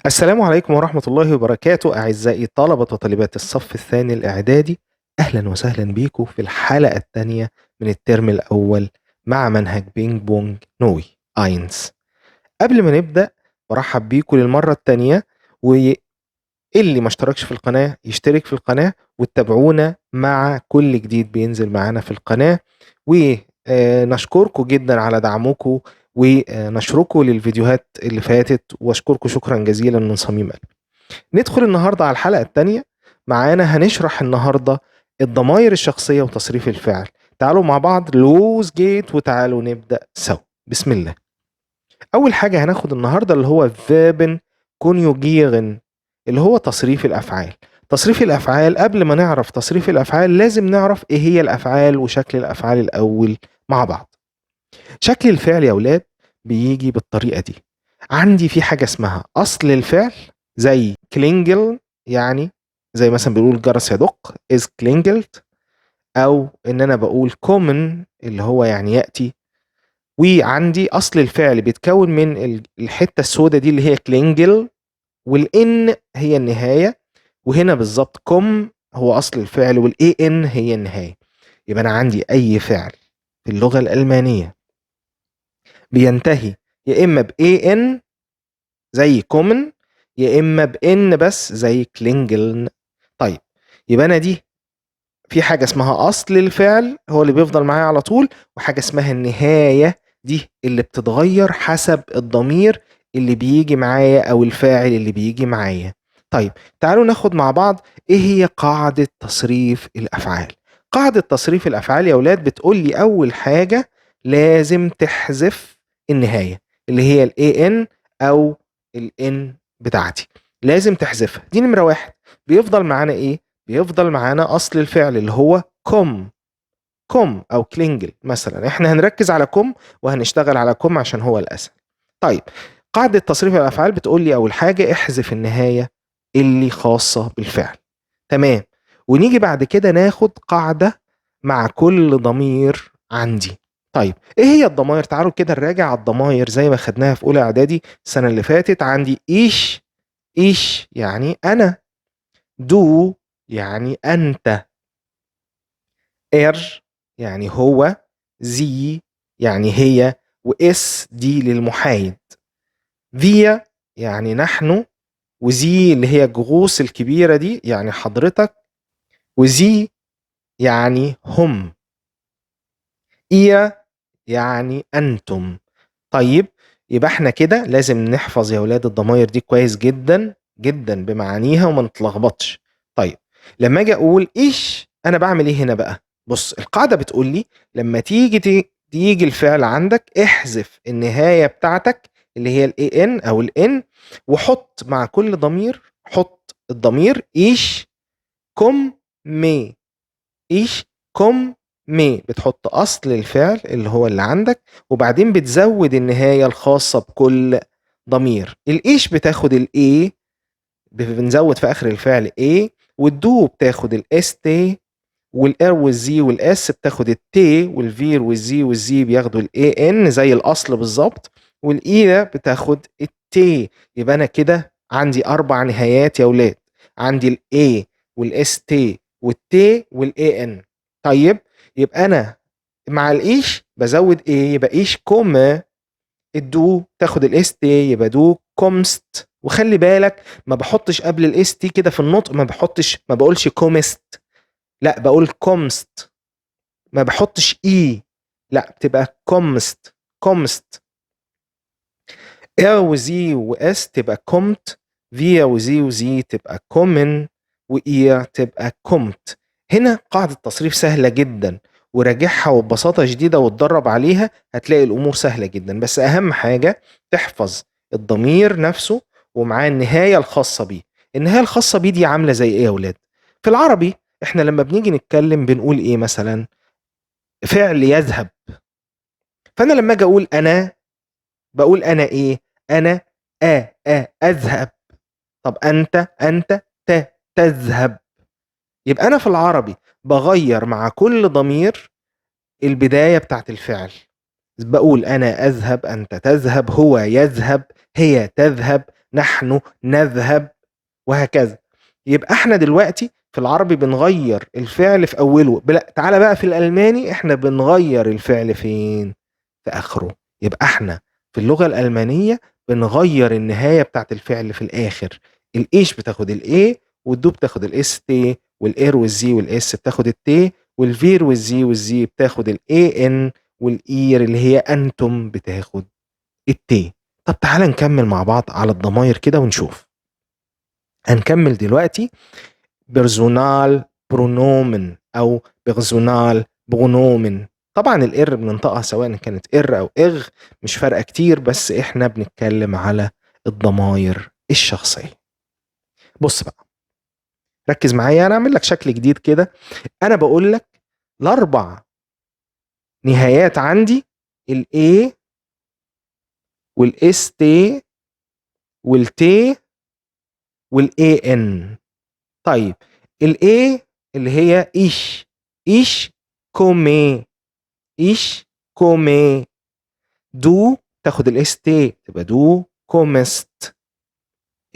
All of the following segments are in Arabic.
السلام عليكم ورحمة الله وبركاته أعزائي طلبة وطالبات الصف الثاني الإعدادي. أهلا وسهلا بيكم في الحلقة الثانية من الترم الأول مع منهج بينج بونج نوي آينز. قبل ما نبدأ برحب بيكم للمرة الثانية، واللي ما اشتركش في القناة يشترك في القناة وتتابعونا مع كل جديد بينزل معانا في القناة، ونشكركم جدا على دعمكم ونشركوا للفيديوهات اللي فاتت، واشكركم شكرا جزيلا من صميم قلبي. ندخل النهارده على الحلقة الثانية. معانا هنشرح النهارده الضمائر الشخصية وتصريف الفعل. تعالوا مع بعض لوز جيت وتعالوا نبدأ سوا. بسم الله. أول حاجة هناخد النهارده اللي هو فيربن كونيوجيرن، اللي هو تصريف الأفعال. تصريف الأفعال، قبل ما نعرف تصريف الأفعال لازم نعرف إيه هي الأفعال وشكل الأفعال الأول مع بعض. شكل الفعل يا أولاد بيجي بالطريقة دي. عندي في حاجة اسمها أصل الفعل زي كلينجل، يعني زي مثلا بيقول الجرس يدق is klingelt، أو إن أنا بقول common اللي هو يعني يأتي. وعندي أصل الفعل بيتكون من الحتة السوداء دي اللي هي كلينجل، والإن هي النهاية، وهنا بالظبط كوم هو أصل الفعل والإي إن هي النهاية. يبقى أنا عندي أي فعل في اللغة الألمانية بينتهي يا إما بإي إن زي كومن، يا إما بإن بس زي كلينجلن. طيب، يبقى أنا دي في حاجة اسمها أصل الفعل هو اللي بيفضل معايا على طول، وحاجة اسمها النهاية دي اللي بتتغير حسب الضمير اللي بيجي معايا أو الفاعل اللي بيجي معايا. طيب، تعالوا ناخد مع بعض إيه هي قاعدة تصريف الأفعال. قاعدة تصريف الأفعال يا أولاد بتقول لي أول حاجة لازم تحذف النهاية اللي هي ال AN أو ال N بتاعتي، لازم تحذفها. دي نمرة واحد. بيفضل معانا إيه؟ بيفضل معانا أصل الفعل اللي هو كوم أو كلينجل. مثلا احنا هنركز على كوم وهنشتغل على كوم عشان هو الأسهل. طيب، قاعدة تصريف الأفعال بتقول لي أول حاجة احذف النهاية اللي خاصة بالفعل. تمام. ونيجي بعد كده ناخد قاعدة مع كل ضمير عندي. طيب، ايه هي الضمائر؟ تعالوا كده نراجع على الضمائر زي ما خدناها في أولى إعدادي السنة اللي فاتت. عندي إيش يعني أنا، دو يعني أنت، يعني هو، زي يعني هي، وإس دي للمحايد، فيا يعني نحن، وزي اللي هي الجغوص الكبيرة دي يعني حضرتك، وزي يعني هم، إيا يعني أنتم. طيب، يبقى احنا كده لازم نحفظ يا ولاد الضمائر دي كويس جدا جدا بمعانيها وما نتلخبطش. طيب، لما اجي اقول ايش انا بعمل ايه هنا بقى؟ بص، القاعده بتقول لي لما تيجي الفعل عندك احذف النهايه بتاعتك اللي هي الاي ان او الان، وحط مع كل ضمير حط الضمير ايش كم مي. ايش كم مي، بتحط اصل الفعل اللي هو اللي عندك، وبعدين بتزود النهايه الخاصه بكل ضمير. الايش بتاخد الاي، بنزود في اخر الفعل اي، والدو بتاخد الاس تي، والار والزي والاس بتاخد التي، والفير والزي والزي بياخدوا الاي ان زي الاصل بالظبط، والاي بتاخد التي. يبقى انا كده عندي 4 نهايات يا ولاد. عندي الاي والاس تي والتي والاي ان. طيب، يبقى انا مع الايش بزود ايه؟ يبقى ايش كوم. الدو تاخد الاس تي يبقى دو كومست. وخلي بالك ما بحطش قبل الاس تي كده في النطق، ما بقولش كومست، لا بقول كومست. ما بحطش اي، لا بتبقى كومست. ا وزي واس تبقى كومت، فيا وزي وزي تبقى كومن، وايا تبقى كومت. هنا قاعدة تصريف سهلة جدا، وراجعها وببساطة شديدة واتدرب عليها هتلاقي الأمور سهلة جدا. بس أهم حاجة تحفظ الضمير نفسه ومعاه النهاية الخاصة بيه. النهاية الخاصة بيه دي عاملة زي إيه يا ولاد؟ في العربي إحنا لما بنيجي نتكلم بنقول إيه؟ مثلا فعل يذهب. فأنا لما أجي أقول أنا بقول أنا إيه؟ أنا أذهب. طب أنت تذهب. يبقى أنا في العربي بغير مع كل ضمير البداية بتاعت الفعل. بقول أنا أذهب، أنت تذهب، هو يذهب، هي تذهب، نحن نذهب وهكذا. يبقى احنا دلوقتي في العربي بنغير الفعل في اوله، تعالى بقى في الالماني احنا بنغير الفعل فين؟ في اخره. يبقى احنا في اللغة الالمانية بنغير النهاية بتاعت الفعل في الاخر. الايش بتاخد الاي، والدو بتاخد الاس تي، والاير والزي والاس بتاخد التي، والفير والزي بتاخد الاي ان، والاير اللي هي انتم بتاخد التي. طب تعالى نكمل مع بعض على الضمائر كده ونشوف. هنكمل دلوقتي بيرسونال برونومن او بيرسونال برونومن. طبعا الار بننطقها سواء كانت ار او اغ، مش فارقه كتير، بس احنا بنتكلم على الضمائر الشخصيه. بص بقى، ركز معايا، انا اعمل لك شكل جديد كده. انا بقول لك الاربع نهايات عندي: الاي والاس تي والتي والاي ان. طيب الاي اللي هي ايش كومي، ايش كومي. دو تاخد الاس تي تبقى دو كومست.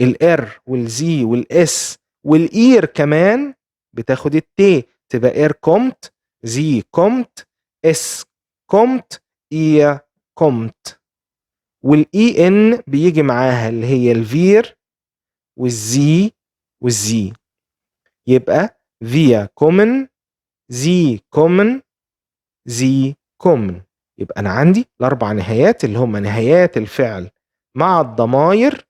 الار والزي والاس والاير كمان بتاخد التي تبقى اير كومت، زي كومت، اس كومت، اير كومت. والاي ان بيجي معاها اللي هي الفير والزي. يبقى فيا كومن، زي كومن، زي كومن. يبقى انا عندي الاربع نهايات اللي هم نهايات الفعل مع الضمائر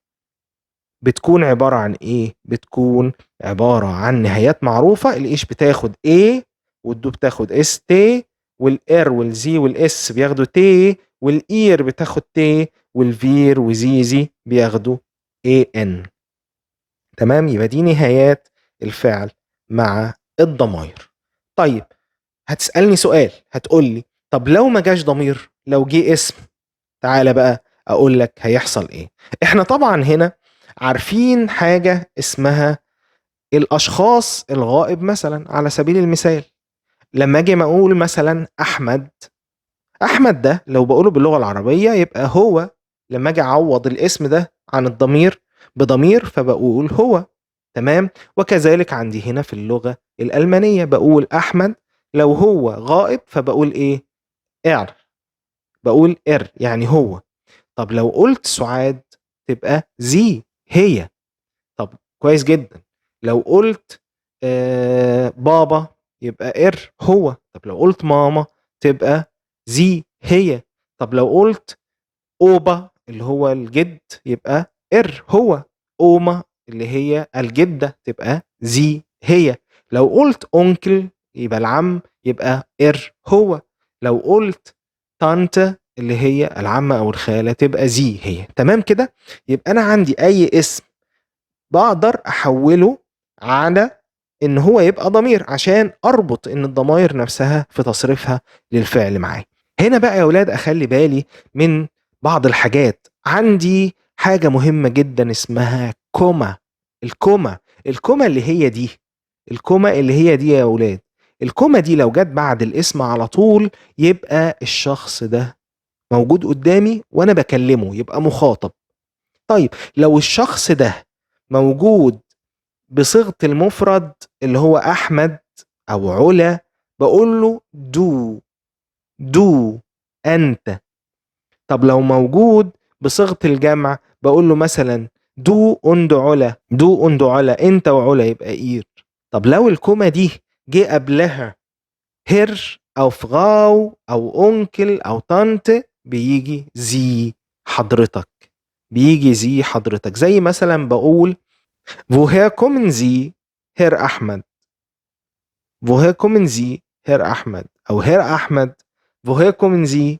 بتكون عبارة عن ايه؟ بتكون عبارة عن نهايات معروفة. الايش بتاخد A، والدو بتاخد اس تي، والار والزي والاس بياخدوا تي، والاير بتاخد تي، والفير وزيزي بياخدوا ان. تمام؟ يبقى دي نهايات الفعل مع الضمائر. طيب هتسألني سؤال، هتقول لي طب لو ما جاش ضمير، لو جه اسم، تعالى بقى اقول لك هيحصل ايه. احنا طبعا هنا عارفين حاجة اسمها الاشخاص الغائب. مثلا على سبيل المثال لما اجي ما اقول مثلا احمد، احمد ده لو بقوله باللغة العربية يبقى هو. لما اجي اعوض الاسم ده عن الضمير بضمير فبقول هو. تمام؟ وكذلك عندي هنا في اللغة الألمانية بقول احمد لو هو غائب فبقول ايه؟ ار. بقول ار يعني هو. طب لو قلت سعاد تبقى زي هي. طب كويس جدا. لو قلت بابا يبقى ار هو. طب لو قلت ماما تبقى زي هي. طب لو قلت اوبا اللي هو الجد يبقى ار هو. اوما اللي هي الجدة تبقى زي هي. لو قلت اونكل يبقى العم يبقى ار هو. لو قلت طانت اللي هي العمة او الخالة تبقى زي هي. تمام كده؟ يبقى انا عندي اي اسم بقدر احوله على ان هو يبقى ضمير عشان اربط ان الضمائر نفسها في تصريفها للفعل معايا. هنا بقى يا اولاد اخلي بالي من بعض الحاجات. عندي حاجة مهمة جدا اسمها كوما. الكوما اللي هي دي، الكوما اللي هي دي يا اولاد، الكوما دي لو جت بعد الاسم على طول يبقى الشخص ده موجود قدامي وانا بكلمه، يبقى مخاطب. طيب لو الشخص ده موجود بصيغة المفرد اللي هو أحمد أو علا بقول له دو أنت. طب لو موجود بصيغة الجمع بقول له مثلا دو أند علا أنت وعلا يبقى إير. طب لو الكومة دي جه قبلها هير أو فغاو أو أونكل أو طنط بيجي زي حضرتك، بيجي زي حضرتك. زي مثلا بقول woher kommen Sie Herr Ahmed؟ woher kommen Sie Herr Ahmed؟ أو Herr Ahmed woher kommen Sie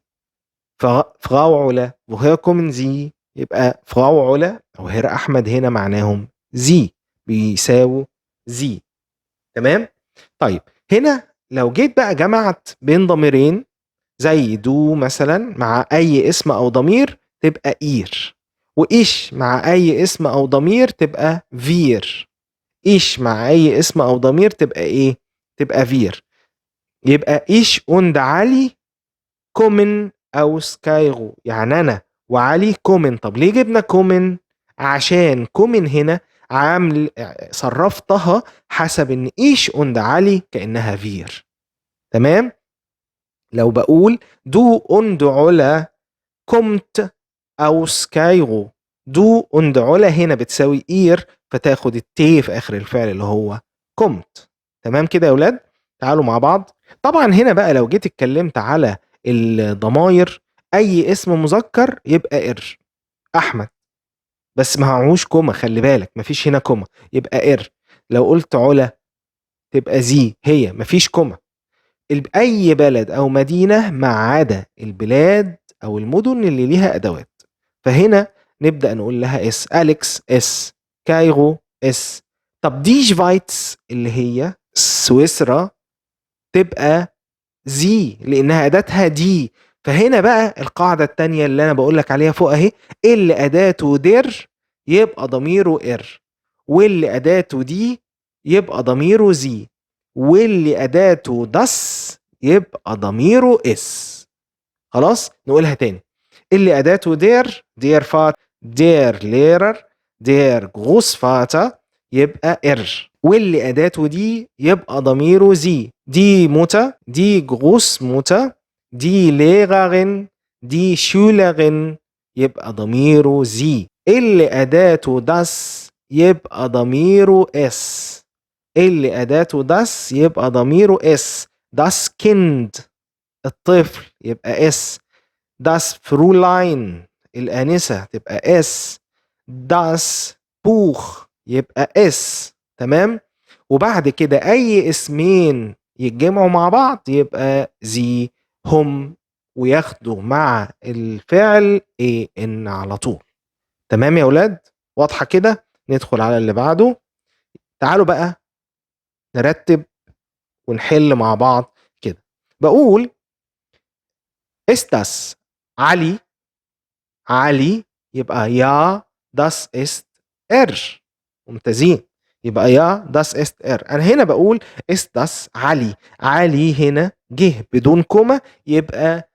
Frau علا؟ woher kommen Sie يبقى Frau علا أو Herr أحمد هنا معناهم Sie، بيساووا Sie. تمام؟ طيب هنا لو جيت بقى جمعت بين ضميرين زي دو مثلا مع أي اسم أو ضمير تبقى إير، وإيش مع أي اسم أو ضمير تبقى فير. إيش مع أي اسم أو ضمير تبقى إيه؟ تبقى فير. يبقى إيش und علي كومن أو سكايرو، يعني أنا وعلي كومن. طب ليه جبنا كومن؟ عشان كومن هنا عامل صرفتها حسب ان ايش und علي كأنها فير. تمام؟ لو بقول du und Ola kommt aus Kairo. du und Ola هنا بتساوي إير، فتاخد التي في آخر الفعل اللي هو kommt. تمام كده يا ولاد؟ تعالوا مع بعض. طبعا هنا بقى لو جيت اتكلمت على الضماير، أي اسم مذكر يبقى إر. أحمد، بس ما معهوش كوما، خلي بالك مفيش هنا كوما، يبقى إر. لو قلت علا تبقى زي، هي مفيش كوما. أي بلد أو مدينة ما عدا البلاد أو المدن اللي ليها أدوات، فهنا نبدأ نقول لها اس. أليكس اس، كايرو اس. طب دي شفايتس اللي هي سويسرا تبقى زي، لأنها أداتها دي. فهنا بقى القاعدة التانية اللي أنا بقول لك عليها فوق أهي، اللي أداته در يبقى ضميره إر، واللي أداته دي يبقى ضميره زي، واللي أداته دس يبقى ضميره اس. خلاص نقولها تاني. اللي أداته دير فات، دير ليرر، دير جروس فاتا يبقى إر، واللي أداته دي يبقى ضميره زي. دي موتا، دي جروس موتا، دي ليغرن، دي شولرن يبقى ضميره زي. اللي أداته داس يبقى ضميره اس، اللي أداته داس يبقى ضميره اس. داس كيند الطفل يبقى اس. داس فرولاين الآنسة تبقى اس. داس بوخ يبقى اس. تمام؟ وبعد كده أي اسمين يتجمعوا مع بعض يبقى زي هم، وياخدوا مع الفعل ايه ان على طول. تمام يا ولاد؟ واضحة كده؟ ندخل على اللي بعده. تعالوا بقى نرتب ونحل مع بعض كده. بقول استاس علي، علي يبقى يا das ist er. ممتازين، يبقى يا das ist er. انا هنا بقول ist das علي، علي هنا جه بدون كوما يبقى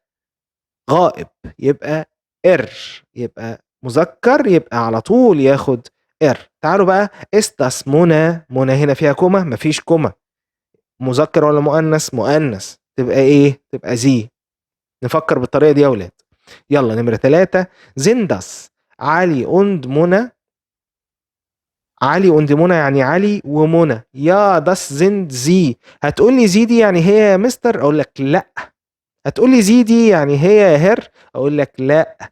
غائب، يبقى er، يبقى مذكر يبقى على طول ياخد er. تعالوا بقى ist das منى، منى هنا فيها كوما؟ مفيش كوما. مذكر ولا مؤنث؟ مؤنث، تبقى ايه؟ تبقى زي. نفكر بالطريقة دي يا ولاد. يلا نمرة 3. زندس علي und منى. علي und منى يعني علي ومنى. يا das sind sie. هتقول لي زي دي يعني هي يا مستر؟ اقول لك لا. هتقول لي زي دي يعني هي يا هر؟ اقول لك لا،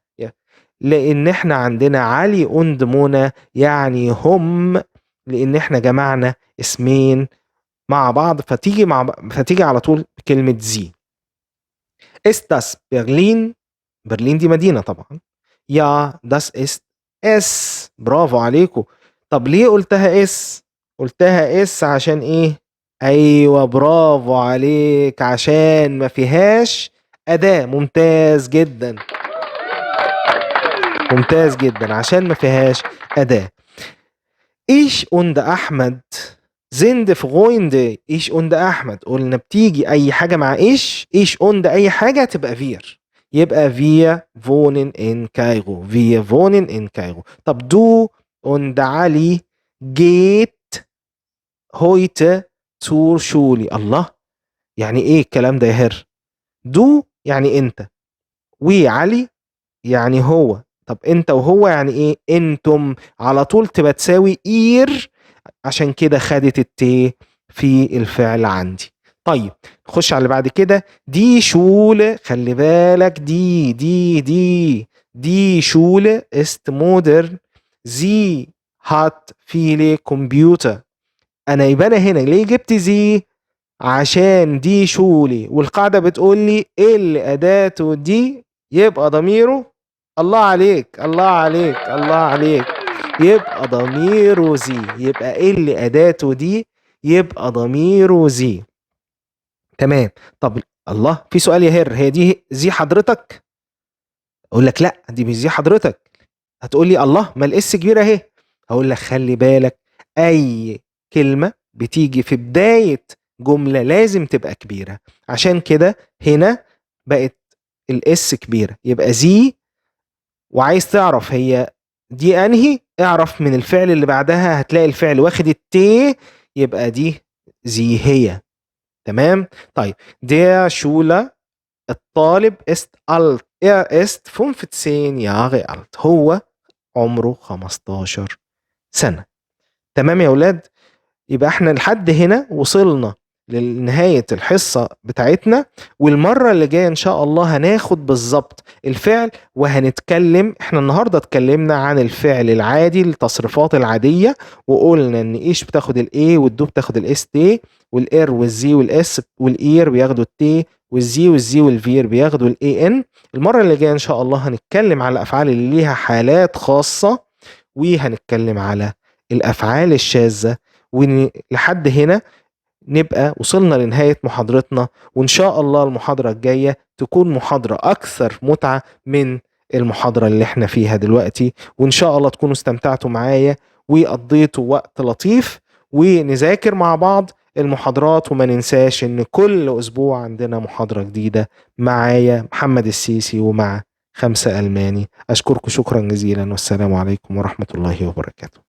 لان احنا عندنا علي und منى يعني هم، لان احنا جمعنا اسمين مع بعض، فتيجي على طول كلمة زي. استاس برلين، برلين دي مدينة طبعا. يا das ist اس. برافو عليكم. طب ليه قلتها اس؟ قلتها اس عشان ايه؟ ايوه برافو عليك، عشان ما فيهاش أداة. ممتاز جدا، ممتاز جدا، عشان ما فيهاش أداة. ايش und احمد sind Freunde. ايش und احمد قلنا بتيجي اي حاجة مع ايش und اي حاجة تبقى فير، يبقى wir wohnen in Kairo. wir wohnen in Kairo. طب du und علي geht heute zur Schule. الله، يعني ايه الكلام ده يا هر؟ du يعني انت، وعلي يعني هو. طب انت وهو يعني ايه؟ انتم. على طول تبقى تساوي اير، عشان كده خدت التي في الفعل عندي. طيب نخش على اللي بعد كده. دي شولة، خلي بالك دي شولة است مودرن. زي هات فيلي كمبيوتر. يبقى انا هنا ليه جبت زي؟ عشان دي شولي، والقاعدة بتقول لي اللي أداته دي يبقى ضميره. الله عليك، الله عليك، الله عليك. يبقى ضميره زي، يبقى اللي أداته دي يبقى ضميره زي. تمام. طب الله، في سؤال يا هر، هي دي زي حضرتك؟ أقول لك لا، دي مش زي حضرتك. هتقول لي الله، ما الاس كبيرة اهي. هقول لك خلي بالك، أي كلمة بتيجي في بداية جملة لازم تبقى كبيرة، عشان كده هنا بقت الاس كبيرة، يبقى زي. وعايز تعرف هي دي أنهي؟ اعرف من الفعل اللي بعدها هتلاقي الفعل واخد الت، يبقى دي زي هي. تمام؟ طيب der Schüler الطالب ist alt ist 15 Jahre alt هو عمره 15 سنة. تمام يا ولاد؟ يبقى احنا لحد هنا وصلنا لنهاية الحصة بتاعتنا، والمرة اللي جاية ان شاء الله هناخد بالظبط الفعل وهنتكلم. احنا النهاردة اتكلمنا عن الفعل العادي، التصريفات العادية، وقلنا ان ايش بتاخد الاي والدو بتاخد الاس تي، والار والزي والاس والاير بياخدوا التي، والزي والزي والفير بياخدوا الاي ان. المرة اللي جاية ان شاء الله هنتكلم على الافعال اللي ليها حالات خاصة، وهنتكلم على الافعال الشاذة. ولحد هنا نبقى وصلنا لنهاية محاضرتنا، وإن شاء الله المحاضرة الجاية تكون محاضرة أكثر متعة من المحاضرة اللي احنا فيها دلوقتي، وإن شاء الله تكونوا استمتعتوا معايا وقضيتوا وقت لطيف، ونذاكر مع بعض المحاضرات. وما ننساش إن كل أسبوع عندنا محاضرة جديدة معايا محمد السيسي ومع 5 ألماني. أشكركم شكرا جزيلا، والسلام عليكم ورحمة الله وبركاته.